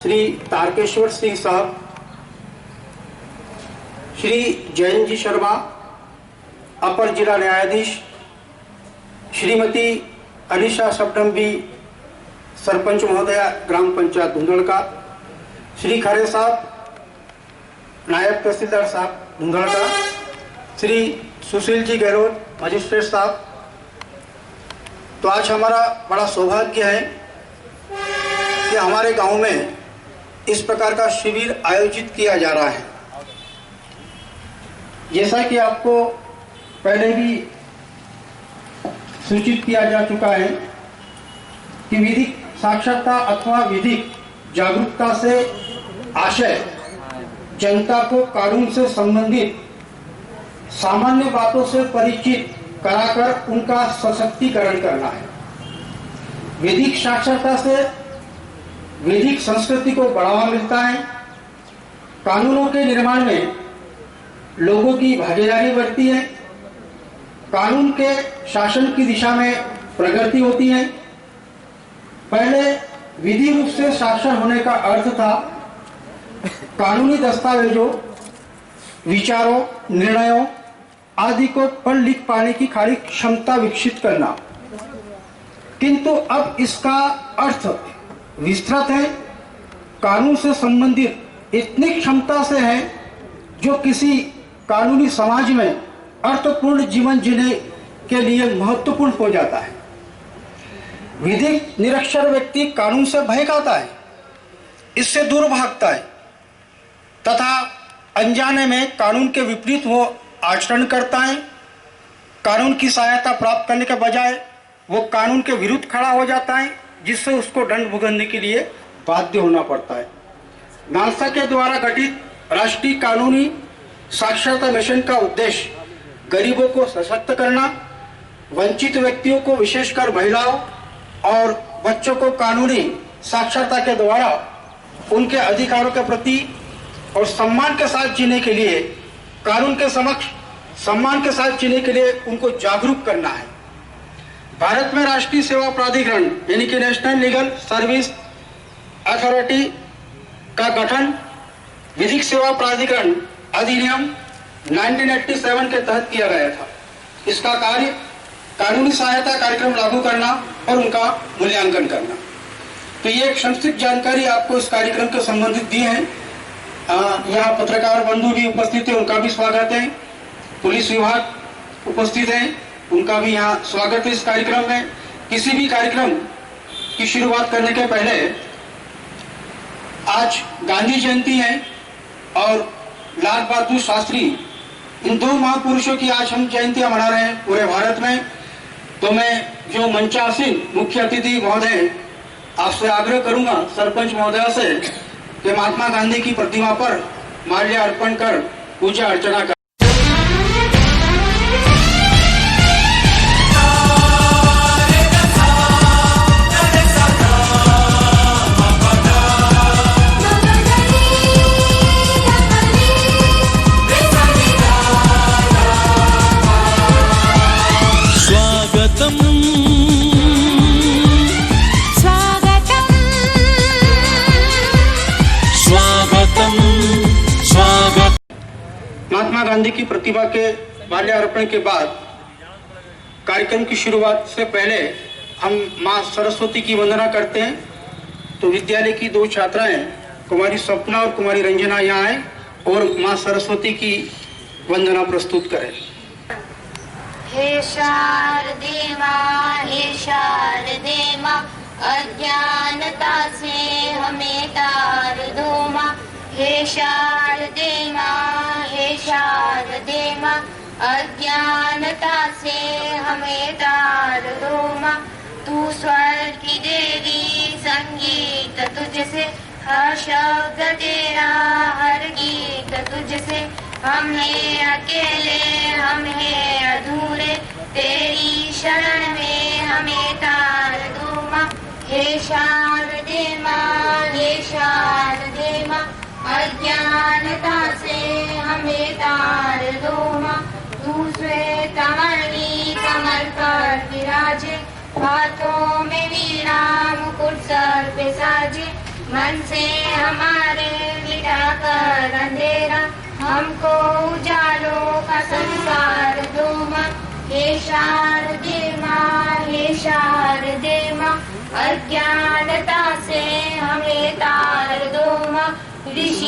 श्री तारकेश्वर सिंह साहब, श्री जयंत जी शर्मा अपर जिला न्यायाधीश, श्रीमती अनिशा सबडम्बी सरपंच महोदया ग्राम पंचायत धुंधड़का, श्री खरे साहब नायब तहसीलदार साहब धुंधड़का, श्री सुशील जी गहलोत मजिस्ट्रेट साहब। तो आज हमारा बड़ा सौभाग्य है कि हमारे गांव में इस प्रकार का शिविर आयोजित किया जा रहा है। जैसा कि आपको पहले भी सूचित किया जा चुका है कि विधिक साक्षरता अथवा विधिक जागरूकता से आशय जनता को कानून से संबंधित सामान्य बातों से परिचित कराकर उनका सशक्तिकरण करना है। विधिक साक्षरता से विधिक संस्कृति को बढ़ावा मिलता है, कानूनों के निर्माण में लोगों की भागीदारी बढ़ती है, कानून के शासन की दिशा में प्रगति होती है। पहले विधि रूप से शासन होने का अर्थ था कानूनी दस्तावेजों, विचारों, निर्णयों आदि को पढ़ लिख पाने की खाली क्षमता विकसित करना, किंतु अब इसका अर्थ विस्तृत है। कानून से संबंधित इतनी क्षमता से है जो किसी कानूनी समाज में अर्थपूर्ण जीवन जीने के लिए महत्वपूर्ण हो जाता है। विधिक निरक्षर व्यक्ति कानून से भय खाता है, इससे दूर भागता है तथा अनजाने में कानून के विपरीत वो आचरण करता है। कानून की सहायता प्राप्त करने के बजाय वो कानून के विरुद्ध खड़ा हो जाता है, जिससे उसको दंड भुगतने के लिए बाध्य होना पड़ता है। नालसा के द्वारा गठित राष्ट्रीय कानूनी साक्षरता मिशन का उद्देश्य गरीबों को सशक्त करना, वंचित व्यक्तियों को विशेषकर महिलाओं और बच्चों को कानूनी साक्षरता के द्वारा उनके अधिकारों के प्रति और सम्मान के साथ जीने के लिए, कानून के समक्ष सम्मान के साथ जीने के लिए उनको जागरूक करना है। भारत में राष्ट्रीय सेवा प्राधिकरण यानी कि नेशनल लीगल सर्विस अथॉरिटी का गठन विधिक सेवा प्राधिकरण अधिनियम 1987 के तहत किया गया था। इसका कार्य कानूनी सहायता कार्यक्रम लागू करना और उनका मूल्यांकन करना। तो ये एक संक्षिप्त जानकारी आपको इस कार्यक्रम के संबंधित दी है। यहाँ पत्रकार बंधु भी उपस्थित है, उनका भी स्वागत है। पुलिस विभाग उपस्थित है, उनका भी यहाँ स्वागत है इस कार्यक्रम में। किसी भी कार्यक्रम की शुरुआत करने के पहले आज गांधी जयंती है और लाल बहादुर शास्त्री, इन दो महापुरुषों की आज हम जयंतियां मना रहे हैं पूरे भारत में। तो मैं जो मंचासीन मुख्य अतिथि महोदय आपसे आग्रह करूंगा, सरपंच महोदया से, कि महात्मा गांधी की प्रतिमा पर माल्य अर्पण कर पूजा अर्चना कर। महात्मा गांधी की प्रतिमा के माल्यार्पण के बाद कार्यक्रम की शुरुआत से पहले हम मां सरस्वती की वंदना करते हैं। तो विद्यालय की दो छात्राएं कुमारी स्वप्ना और कुमारी रंजना यहाँ आए और मां सरस्वती की वंदना प्रस्तुत करें। हे शारदे मां, हे शारदे मां, अज्ञानता से हमें तार दो मां। हे शारदे मां, हे शारदे मां, अज्ञानता से हमें तार दो मां। तू स्वर की देवी, संगीत तुझसे, हर शब्द तेरा, हर गीत तुझसे। हम हैं अकेले, हम हैं अधूरे, तेरी शरण में हमें तार दो मां। हे शारदे मां, हे शारदे मां, अज्ञानता से हमें तार दो मां। तू श्वेत मणि कमल पर विराजे, हाथों में वीणा मुकुट सर पे साजे। मन से हमारे मिटाकर अंधेरा, हमको उजालों का संसार दो माँ। हे शारदे माँ, हे शारदे माँ, अज्ञानता से हमें तार दो माँ। ऋषि